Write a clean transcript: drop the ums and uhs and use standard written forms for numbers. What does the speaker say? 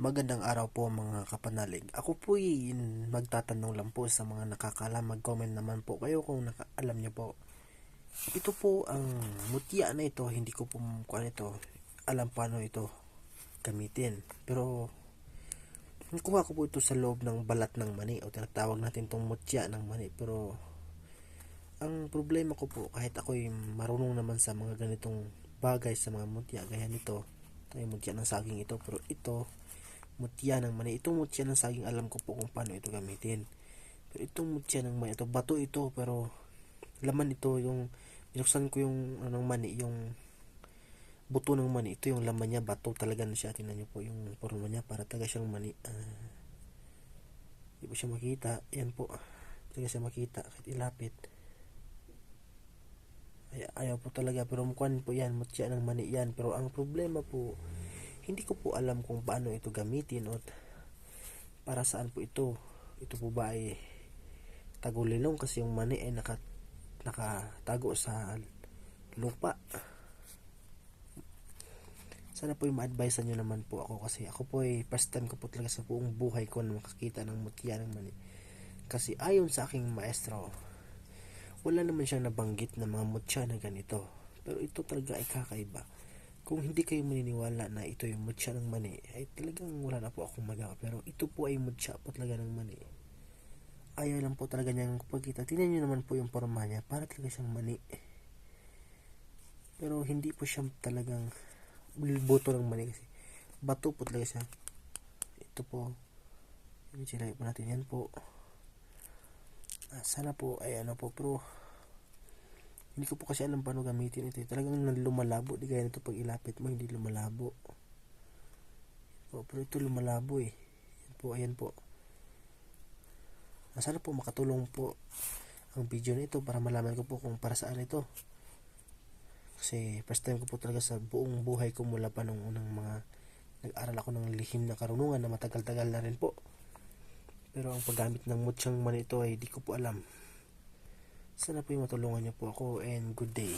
Magandang araw po mga kapanalig. Ako po magtatanong lang po sa mga nakakaalam. Mag-comment naman po kayo kung alam nyo po. Ito po ang mutya na ito. Hindi ko po alam paano ito gamitin. Pero nakuha ko po ito sa loob ng balat ng mani o tinatawag natin itong mutya ng mani. Pero ang problema ko po, kahit ako'y marunong naman sa mga ganitong bagay sa mga mutya, gaya nito, ito yung mutya ng saging ito, pero ito mutya ng mani. Itong mutya ng saging, alam ko po kung paano ito gamitin. Pero itong mutya ng mani, ito bato ito, pero laman ito, yung binuksan ko yung mani, yung buto ng mani, ito yung laman niya, bato talaga na siya. Tingnan niyo po yung forma niya, para taga siyang mani. Hindi po siya makita. Yan po, taga siya makita kahit ilapit. Ayaw po talaga, pero mukhaan po yan, mutya ng mani yan. Pero ang problema po, hindi ko po alam kung paano ito gamitin o para saan po ito. Ito po ba ay tagulilong kasi yung mani ay nakatago sa lupa. Sana po ma-advise nyo naman po ako, kasi ako po ay first time ko po talaga sa buong buhay ko na makakita ng mutya ng mani. Kasi ayon sa aking maestro, wala naman siyang nabanggit na mga mutya na ganito. Pero ito talaga ay kakaiba. Kung hindi kayo maniniwala na ito yung mutya ng mani, ay talagang wala na po akong magawa. Pero ito po ay mutya po talaga ng mani. Ayaw lang po talaga niyang pagkita. Tingnan niyo naman po yung forma niya, para talaga siyang mani. Pero hindi po siya talagang buto ng mani, kasi bato po talaga siya. Ito po, i-try po natin yan po. Sana po ay pero hindi ko po kasi alam paano gamitin ito. Talagang lumalabo. Di kaya nito pag ilapit mo, hindi lumalabo. Pero ito lumalabo eh. Yan po, ayan po. Sana po makatulong po ang video na ito para malaman ko po kung para saan ito. Kasi first time ko po talaga sa buong buhay ko, mula pa nung unang nag-aral ako ng lihim na karunungan na matagal-tagal na rin po. Pero ang paggamit ng mutsyang mani ito ay di ko po alam. Sana po yung matulungan niyo po ako, and good day.